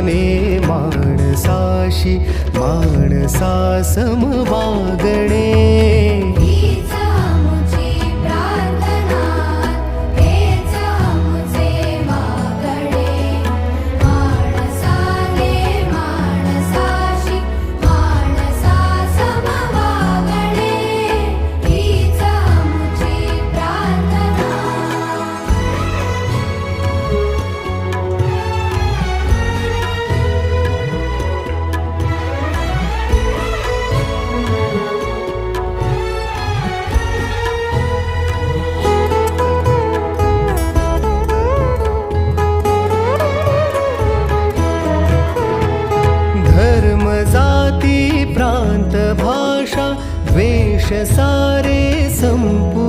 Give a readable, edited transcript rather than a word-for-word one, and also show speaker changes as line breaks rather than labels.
माने माणसाशी माणसा सम वागणे. जाती प्रांत भाषा वेश सारे संपूर्ण